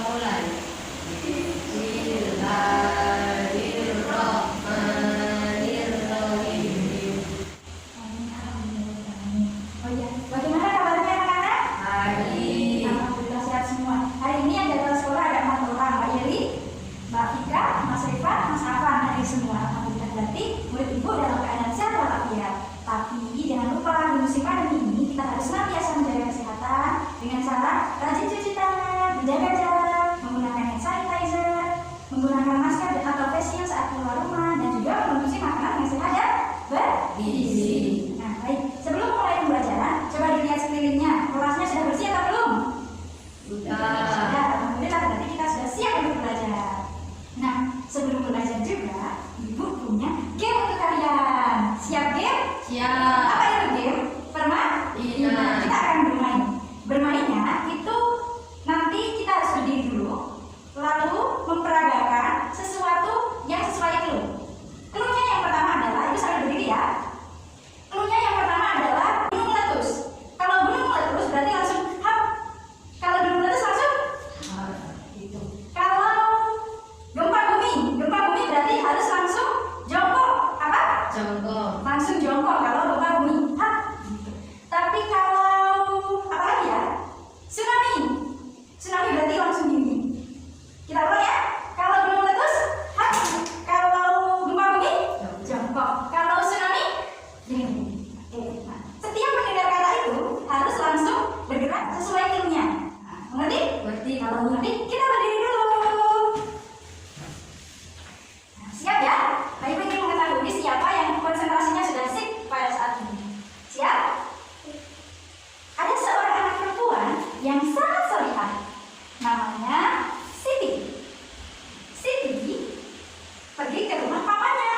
mulai. Bismillahirrahmanirrahim. Oh iya, bagaimana kabarnya anak-anak? Hari Alhamdulillah sehat semua. Hari ini yang datang sekolah ada 4 orang, Mbak Yeli, Mbak Fika, Mas Rifat, Mas Afan, hari semua. Alhamdulillah, berarti murid ibu dalam keadaan sehat walafiat. Tapi jangan lupa di musim pandemi ini kita harus senantiasa menjaga kesehatan dengan cara rajin cuci tangan, menjaga jarak, menggunakan hand sanitizer, menggunakan masker atau face shield saat keluar rumah, dan juga mengonsumsi makanan yang sehat dan bergizi. Nah, baik. Sebelum mulai pembelajaran, coba dilihat sekelilingnya. Kelasnya sudah bersih atau belum? sudah. Sudah. Alhamdulillah, berarti kita sudah siap untuk belajar. Nah, sebelum belajar juga, Ibu punya game untuk kalian. Siap game? Siap. Apa itu game? Permainan. Iya. Kita akan bermain. Bermainnya itu nanti kita harus berdiri dulu, lalu memperagakan sesuatu yang sesuai clue. Clue-nya yang pertama adalah, Ibu sambil berdiri ya. Clue-nya yang pertama adalah gunung meletus. Kalau gunung meletus berarti langsung hap. Kalau gunung meletus langsung gitu. Kalau gempa bumi berarti harus langsung jongkok. Apa? Jongkok. Langsung jongkok kalau gempa bumi. Hap. Gitu. Tapi kalau apa lagi ya? Tsunami berarti langsung dingin. Kita ulang ya. Kalau gunung meletus, hap. Kalau gempa bumi, jongkok. Kalau tsunami, dingin. Oke. Nah, setiap mendengar kata itu harus langsung bergerak sesuai clue-nya. Nah, mengerti? Berarti Kalau mengerti, kita berdiri dulu. Nah, siap ya? Baik, ingin mengetahui siapa yang konsentrasinya sudah sip pada saat ini. Siap? Ada seorang anak perempuan yang sangat solihah. Namanya Siti. Siti pergi ke rumah pamannya.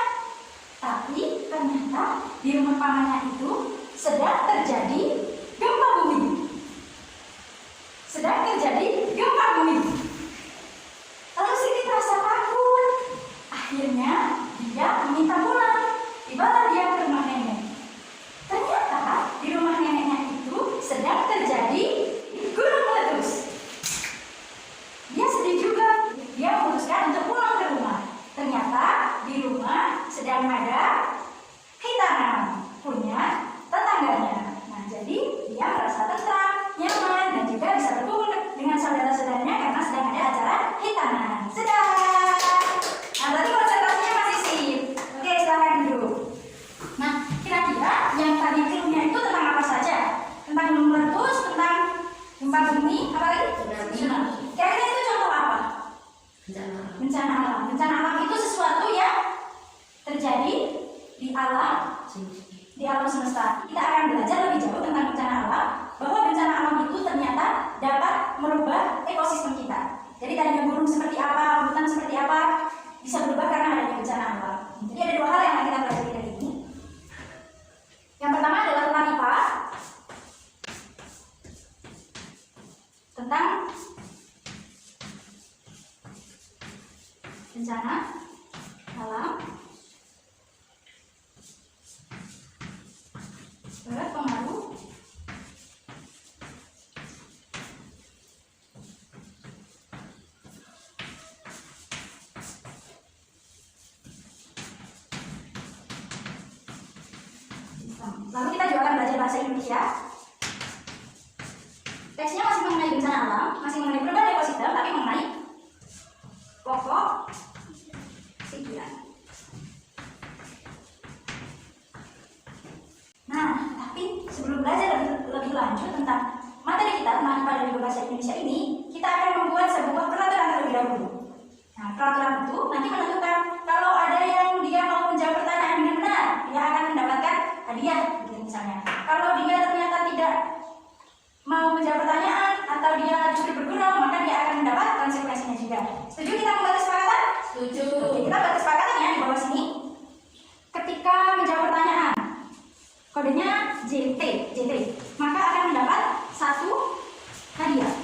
Tapi ternyata di rumah pamannya itu sedang terjadi gempa bumi. Sedang terjadi gempa bumi. Lalu Siti terasa takut. Akhirnya dia meminta pulang. Tibalah dia ke rumah nenek. Ternyata di rumah neneknya itu sedang terjadi gunung meletus. Dia sedih juga. Dia memutuskan untuk pulang ke rumah. Ternyata di rumah sedang ada hitanan punya tetangganya. Nah, jadi dia merasa tentram, nyaman, dan juga bisa berkumpul dengan saudara-saudaranya karena sedang ada acara hitanan. Sudah. Nah, berarti konsentrasinya masih sip. Oke, silakan duduk. Nah, kira-kira yang tadi clue-nya itu tentang apa saja? Tentang gunung meletus, tentang gempa bumi, apa lagi? Tsunami. Kira-kira itu contoh apa? bencana. Bencana alam. Bencana alam itu sesuatu yang terjadi di alam semesta. Kita akan belajar lebih jauh tentang bencana alam, bahwa bencana alam itu ternyata dapat merubah ekosistem kita. Jadi tadinya gunung seperti apa, hutan seperti apa, bisa berubah karena adanya bencana alam. Jadi ada 2 hal yang akan kita pelajari dari ini. Yang pertama adalah tentang IPA, tentang bencana alam, berpengaruh sistem. Lalu kita juga akan belajar bahasa Indonesia. Teksnya masih mengenai bencana alam, masih mengenai perubahan ekosistem, tapi mengenai pokok pikiran. Nah, tapi sebelum belajar lebih lanjut tentang materi kita tentang IPA dan bahasa Indonesia ini, kita akan membuat sebuah peraturan terlebih dahulu. Nah, peraturan itu nanti menentukan kalau ada yang dia mau menjawab pertanyaan dengan benar, dia akan mendapatkan hadiah, gitu misalnya. Kalau dia ternyata tidak mau menjawab pertanyaan atau dia justru bergurau, maka dia akan mendapat konsekuensinya juga. Setuju kita membuat kesepakatan? Setuju. Oke, kita buat kesepakatan ya di bawah sini. Ketika menjawab pertanyaan, kodenya JT, maka akan mendapat 1 hadiah.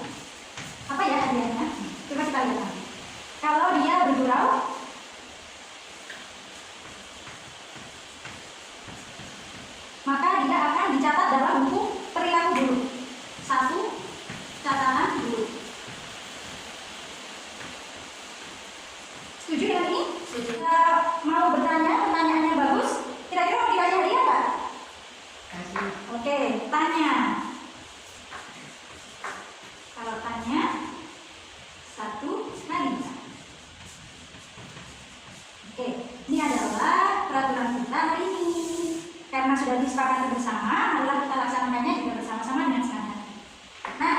Apa ya hadiahnya? Coba kita lihat. Kalau dia bergurau, maka dia akan dicatat dalam buku perilaku buruk. 1 catatan buruk. sudah disepakati bersama, adalah kita laksanakannya juga bersama-sama dengan senang hati. Nah,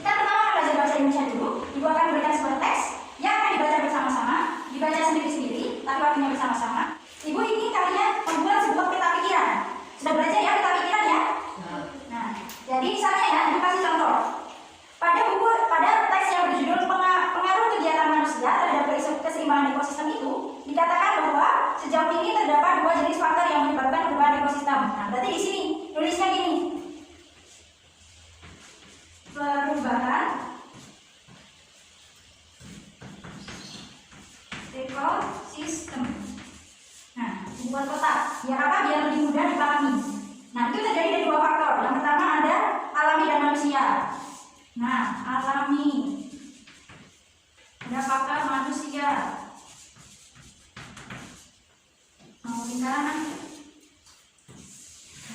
kita pertama akan belajar bahasa Indonesia dulu. Ibu akan memberikan sebuah teks yang akan dibaca bersama-sama, dibaca sendiri-sendiri, tapi artinya bersama-sama. Ibu ingin kalian membuat sebuah peta pikiran. Sudah belajar ya peta pikiran ya? Nah, jadi misalnya ya, ibu kasih contoh. Pada teks yang berjudul pengaruh kegiatan manusia terhadap keseimbangan ekosistem itu, dikatakan bahwa sejauh ini terdapat 2 jenis faktor yang menyebabkan perubahan ekosistem. Nah, berarti di sini tulisnya gini. Perubahan ekosistem. Nah, dibuat kotak. Biar apa? Biar lebih mudah dipahami. Nah, itu terjadi dari 2 faktor. Yang pertama ada alami dan manusia. Nah, alami. Ada faktor manusia. Mau lingkaran.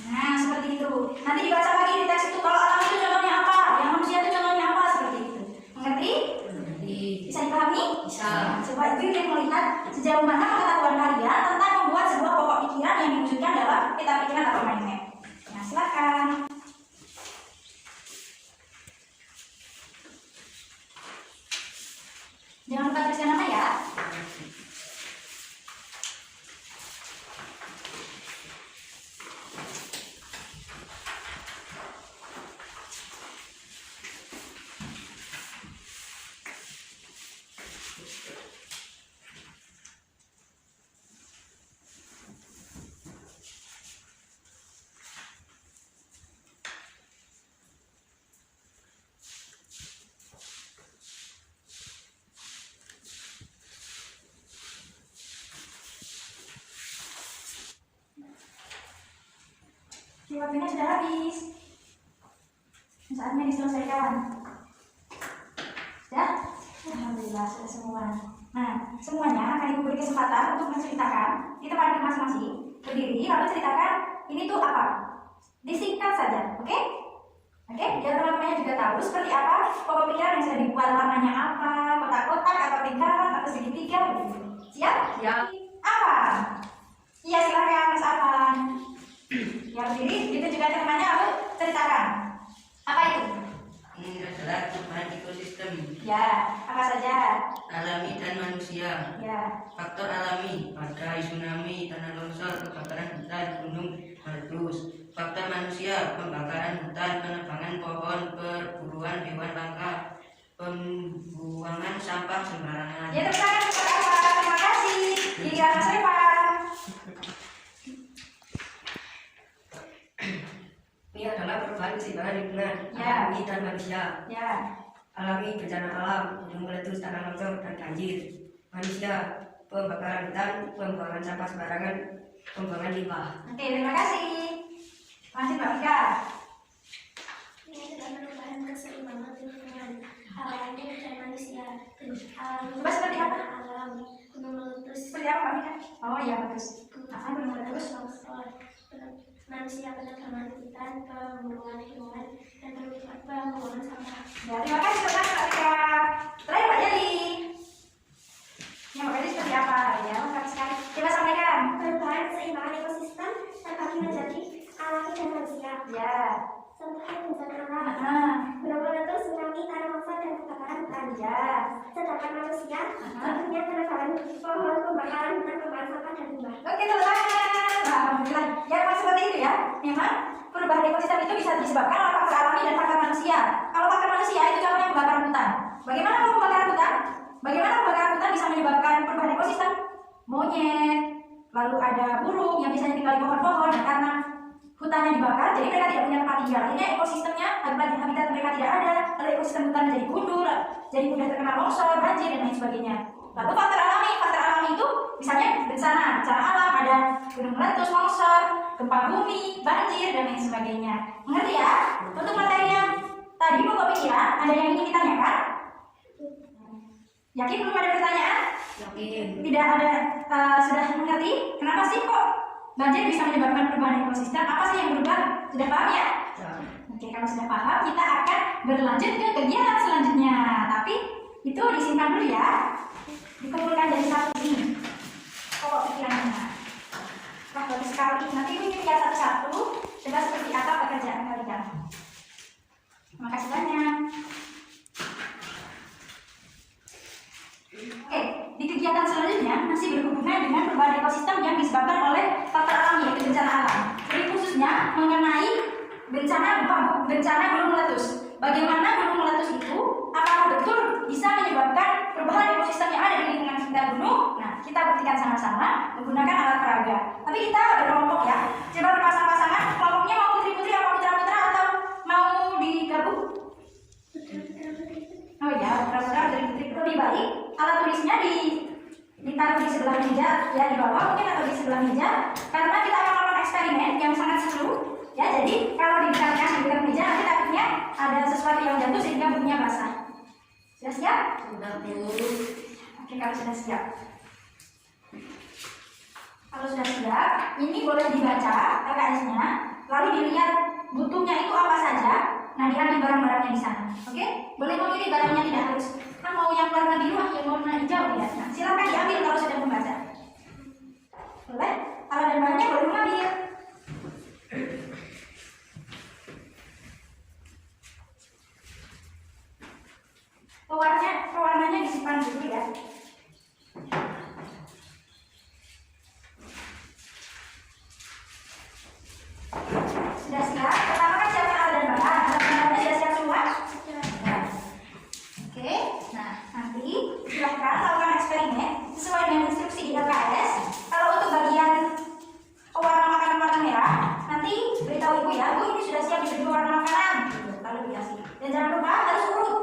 Nah, seperti itu. Nanti dibaca lagi di teks itu. Kalau alami itu contohnya apa? Yang manusia itu contohnya apa? Seperti itu. Mengerti? Bisa dipahami? Bisa. Coba Ibu ingin melihat sejauh mana pengetahuan kalian tentang membuat sebuah pokok pikiran yang diwujudkan dalam peta pikiran atau mind map. Nah, silakan. Jangan lupa tuliskan nama ya. Waktunya sudah habis. Saatnya diselesaikan. Sudah? Alhamdulillah sudah semua. Nah, semuanya akan Ibu beri kesempatan untuk menceritakan di tempat masing-masing. Berdiri lalu ceritakan ini tuh apa. Disingkat saja, oke? Oke, biar teman-temannya juga tahu seperti apa pokok pikiran yang sudah dibuat, warnanya apa, kotak-kotak atau lingkaran atau segitiga. Siap? Siap. Apa? Iya, silakan Mas Afan. Yang berdiri, itu juga temannya lalu ceritakan. Apa itu? Ini adalah perubahan ekosistem. Ya, apa saja? Alami dan manusia. Ya. Faktor alami, badai, tsunami, tanah longsor, kebakaran hutan, gunung meletus. Faktor manusia, pembakaran hutan, penebangan pohon, perburuan hewan langka, pembuangan sampah sembarangan. Ya, terima kasih. Giliran Mas Revan. Ini adalah perubahan keseimbangan lingkungan Ya. alami dan manusia. Ya. Alami bencana alam, gunung meletus, tanah longsor, dan banjir. Manusia, pembakaran hutan, pembuangan sampah sembarangan, pembuangan limbah. Oke, terima kasih. Lanjut Mbak Mika. Ini adalah perubahan keseimbangan lingkungan alami dan manusia. Coba seperti apa? Alam gunung meletus, Seperti apa Mbak Mika? Oh iya, bagus. Gunung meletus. longsor, manusia penebangan hutan, pembuangan hewan, dan pembuangan sampah. Ya, terima kasih Mbak Mika. Terakhir Mbak Jali. Ya, Mbak Jali seperti apa? Ya, lengkap sekali. Coba sampaikan. Perubahan keseimbangan ekosistem terbagi menjadi alami dan manusia. Ya. Contohnya bencana alam, Nah, gunung meletus, tsunami, tanah longsor, dan kebakaran hutan. ya. Sedangkan manusia, contohnya penebangan pohon, pembakaran hutan, pembuangan sampah, dan limbah. Oke, tepuk tangan. Alhamdulillah. Ya, memang seperti itu ya. Memang perubahan ekosistem itu bisa disebabkan oleh faktor alami dan faktor manusia. Kalau faktor manusia itu contohnya pembakaran hutan. Bagaimana kalau pembakaran hutan? Bagaimana pembakaran hutan bisa menyebabkan perubahan ekosistem? Monyet, lalu ada burung yang biasanya tinggal di pohon-pohon. Nah, karena hutannya dibakar, jadi mereka tidak punya tempat tinggal. Akhirnya ekosistemnya, habitat mereka tidak ada. Lalu ekosistem hutan menjadi gundul, jadi mudah terkena longsor, banjir, dan lain sebagainya. Lalu faktor alami itu misalnya bencana alam, ada gunung meletus, longsor, gempa bumi, banjir, dan lain sebagainya. Mengerti ya? Untuk materi yang tadi pokok pikiran, ada yang ingin ditanyakan? Yakin belum ada pertanyaan? Yakin. Tidak ada, sudah mengerti? Kenapa sih kok banjir bisa menyebabkan perubahan ekosistem? Apa sih yang berubah? Sudah paham ya? Oke, kalau sudah paham, kita akan berlanjut ke kegiatan selanjutnya. Tapi itu disimpan dulu ya. Dikumpulkan dari satu ini. Pokok pikirannya. Nah, bagus sekali. Nanti Ibu lihat satu-satu, coba seperti apa pekerjaan kalian. Terima kasih banyak. Oke, di kegiatan selanjutnya masih berhubungan dengan perubahan ekosistem yang disebabkan oleh faktor alam, yaitu bencana alam. Jadi khususnya mengenai bencana gunung meletus. Bagaimana gunung meletus itu? Apakah betul bisa menyebabkan perubahan ekosistem yang ada di lingkungan sekitar gunung? Nah, kita buktikan sama-sama menggunakan alat peraga. Tapi kita berkelompok ya. Coba berpasang-pasangan. Kelompoknya mau putri-putri apa putra-putra atau mau digabung? Oh iya, putra-putra putri-putri. Lebih baik alat tulisnya ditaruh di sebelah meja, ya di bawah mungkin atau di sebelah meja, karena kita akan melakukan eksperimen yang sangat seru. Ya, jadi kalau didekatkan di dekat meja nanti takutnya ada sesuatu yang jatuh sehingga bunyinya basah. Sudah siap? Sudah, Bu. Oke, kalau sudah siap. Kalau sudah siap, ini boleh dibaca LKS-nya, lalu dilihat butuhnya itu apa saja. Nah, diambil barang-barangnya di sana. Oke? Boleh memilih barangnya, tidak harus mau yang warna biru atau yang warna hijau ya. Nah, silakan diambil kalau sudah membaca. Boleh? Alat dan bahannya boleh mengambil. Pewarnanya disimpan dulu ya. Sudah siap? Pertama kan siapkan alat dan bahan. Alat dan bahannya sudah siap semua? Sudah. Oke, nah nanti silahkan lakukan eksperimen sesuai dengan instruksi di LKS. Kalau untuk bagian pewarna makanan warna merah, nanti beritahu ibu ya, Bu ini sudah siap diberi pewarna makanan. Lalu dikasih. Dan jangan lupa harus urut.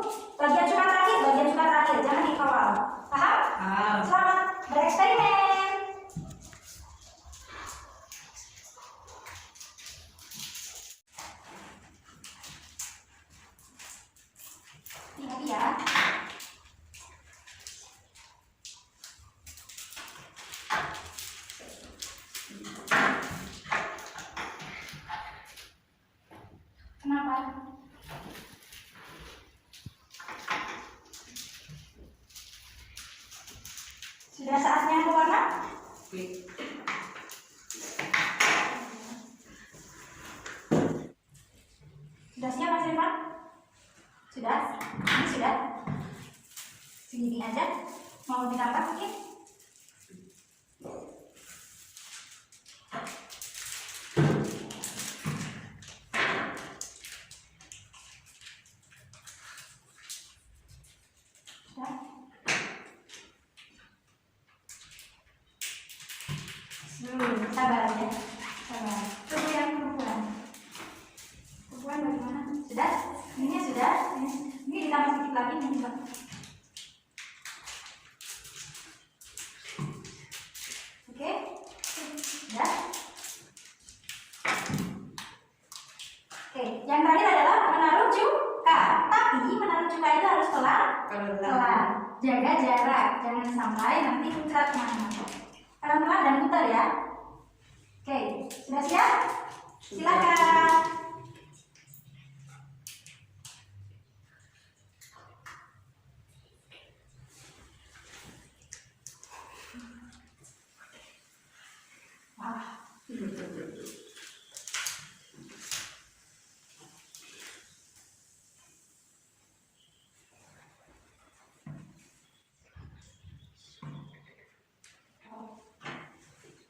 Bagian suka terakhir, jangan dikawal. Paham? Selamat bereksperimen. Hati-hati ya. Kenapa? Sudah saatnya pewarna? Sudah siap Mas Irfan? Sudah? Ini sudah? Segini aja? Mau ditambah mungkin? Sudah? Sabar ya, sabar. Tunggu yang perempuan. Perempuan bagaimana? Sudah? Ini sudah? Ini ditambah sedikit lagi nih Pak. Oke? Sudah? Oke, yang terakhir adalah menaruh cuka. Tapi menaruh cuka itu harus pelan. Jaga jarak, jangan sampai nanti muncrat kemana-mana. Pelan-pelan dan putar ya. Oke, sudah siap? Silakan. Wah.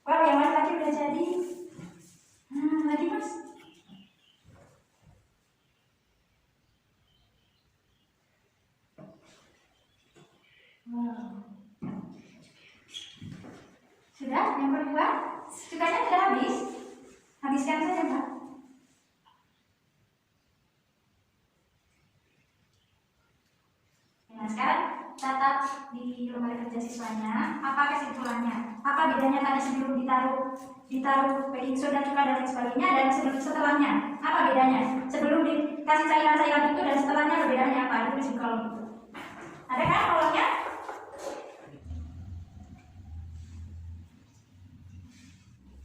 Wah, yang mana lagi udah jadi? Lagi Mas. Sudah? Yang kedua? Cukanya sudah habis? Habiskan saja Pak. Nah, sekarang catat di lembar kerja siswanya apa kesimpulannya, apa bedanya tadi sebelum ditaruh baking soda, cuka dan lain sebagainya, dan setelahnya apa bedanya, sebelum dikasih cairan-cairan itu dan setelahnya perbedaannya apa, itu di kolom itu ada kan kolomnya?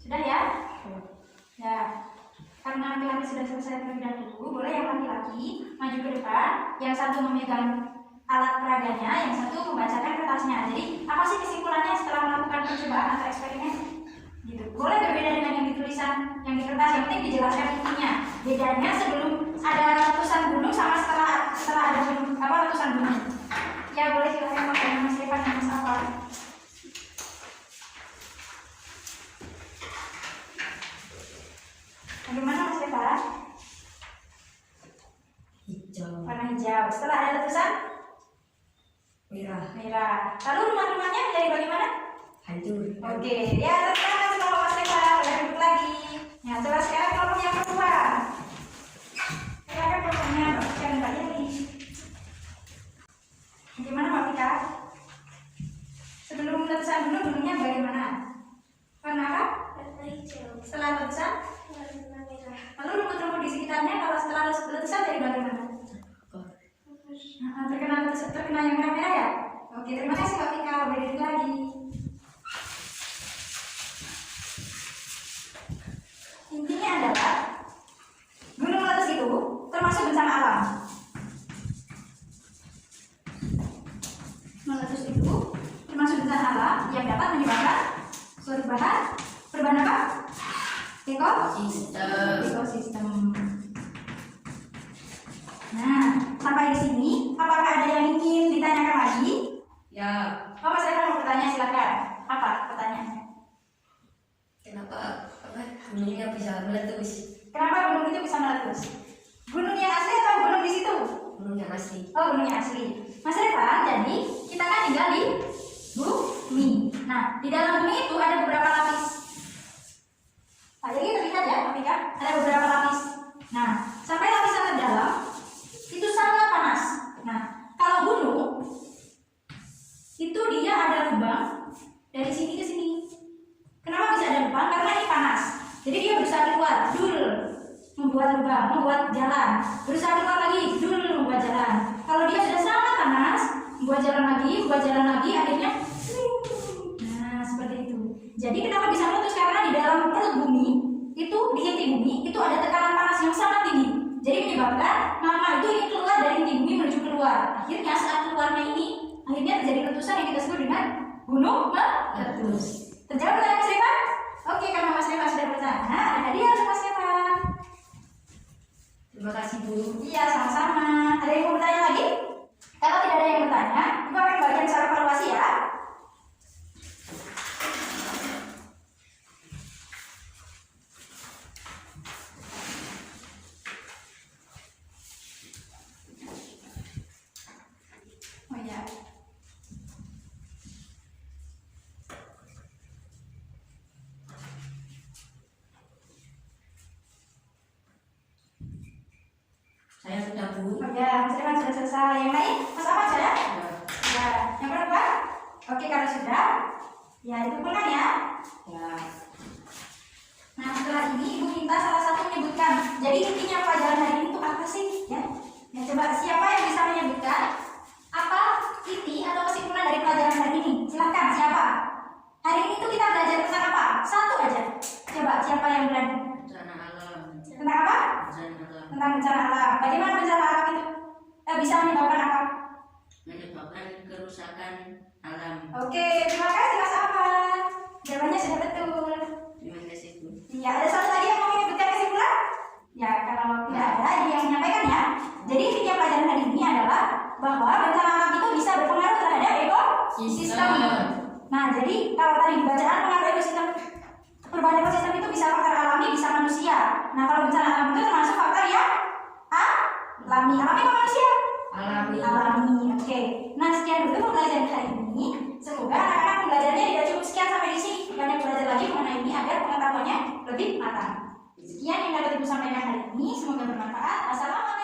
Sudah ya? Ya, karena laki-laki sudah selesai terlebih dahulu, boleh yang laki-laki maju ke depan, yang satu memegang alat peraganya, yang satu membacakan kertasnya. Jadi apa sih kesimpulannya setelah melakukan percobaan atau eksperimen? Gitu. Boleh berbeda dengan yang di tulisan, yang di kertas, yang penting dijelaskan intinya. Bedanya sebelum ada letusan gunung sama setelah ada letusan gunung. Ya boleh silakan pakai Mas Evan dan Mas Afal. Bagaimana Mas Evan? Hijau. Warna hijau. Setelah ada letusan Merah. merah. Lalu rumah-rumahnya menjadi bagaimana? Hancur. Oke, ya sekarang kelompok Mas Evan udah duduk lagi. Nah, coba sekarang kelompok yang kedua. Silakan kelompoknya, jangan balik lagi. Bagaimana Mbak Vika? Sebelum letusan gunung, gunungnya bagaimana? Warna apa? Warna hijau. Setelah letusan? Warna merah. Lalu rumput-rumput di sekitarnya kalau setelah letusan jadi bagaimana? Nah, terkena yang merah-merah ya? Oke, terima kasih Mbak Vika, udah duduk lagi. Intinya adalah gunung meletus itu termasuk bencana alam. Meletus itu termasuk bencana alam yang dapat menyebabkan suatu perubahan apa? Ekosistem. Nah, sampai di sini, apakah ada yang ingin ditanyakan lagi? Ya, Oh, Mas Evan mau bertanya, silakan. Apa pertanyaannya? Kenapa gunungnya bisa meletus? Kenapa gunung itu bisa meletus? Gunung yang asli atau gunung di situ? Gunung yang asli. Oh, gunung yang asli. Mas Evan, jadi kita kan tinggal di bumi. Nah, di dalam bumi itu ada beberapa lapis. Nah, jadi kita lihat ya, Vika, ada beberapa lapis. Nah, sampai lapisan terdalam itu sangat panas. Nah, kalau gunung itu dia ada lubang dari sini ke sini. Kenapa bisa ada lubang? Karena ini panas. Jadi dia berusaha keluar, membuat lubang, membuat jalan. Berusaha keluar lagi, membuat jalan. Kalau dia sudah sangat panas, membuat jalan lagi, akhirnya nah, seperti itu. Jadi kenapa bisa meletus? Karena di dalam perut bumi itu, di inti bumi itu ada tekanan panas yang sangat tinggi. Jadi menyebabkan magma itu ingin keluar dari inti bumi menuju keluar. Akhirnya saat keluarnya ini, akhirnya terjadi letusan yang kita sebut dengan gunung meletus. Terjawab pertanyaan Mas Evan? Oke, karena Mas Evan sudah bertanya, ada hadiah untuk Mas Evan. Terima kasih Bu. Iya, sama-sama. Ada yang mau bertanya lagi? Kalau tidak ada yang bertanya, Ibu akan bagian soal evaluasi ya. Oh ya. Saya sudah Bu. Oh ya, Mas Evan sudah selesai. Yang lain, Mas apa saja? Ya, yang berapa? Oke, kalau sudah, ya dikumpulkan ya. Ya. Nah, setelah ini Ibu minta salah satu menyebutkan. Jadi intinya pelajaran hari ini itu apa sih? Ya, coba siapa yang bisa menyebutkan apa inti atau kesimpulan dari pelajaran hari ini? Silakan, siapa? Hari ini tuh kita belajar tentang apa? Satu aja. Coba siapa yang berani? bencana alam. Tentang apa? Bencana alam Tentang bencana alam. Bagaimana bencana alam itu? Bisa menyebabkan apa? menyebabkan kerusakan alam. Oke, terima kasih Mas Afan. Jawabannya sudah betul. Terima kasih Bu. Iya, ada satu lagi yang mau menyebutkan kesimpulan? Ya, kalau tidak ada, Ibu yang menyampaikan ya. Jadi intinya pelajaran hari ini adalah bahwa bencana alam itu bisa berpengaruh terhadap ekosistem. Nah, jadi kalau tadi bacaan pengaruh ekosistem, perubahan ekosistem itu bisa faktor alami, bisa manusia. Nah, kalau bencana alam itu termasuk faktor yang alami. Alami apa manusia? Alami. Oke. Nah, sekian dulu pembelajaran hari ini. Semoga anak-anak pembelajarannya tidak cukup sekian sampai di sini. Banyak belajar lagi mengenai ini agar pengetahuannya lebih matang. Sekian yang dapat Ibu sampaikan hari ini. Semoga bermanfaat. Wassalamualaikum.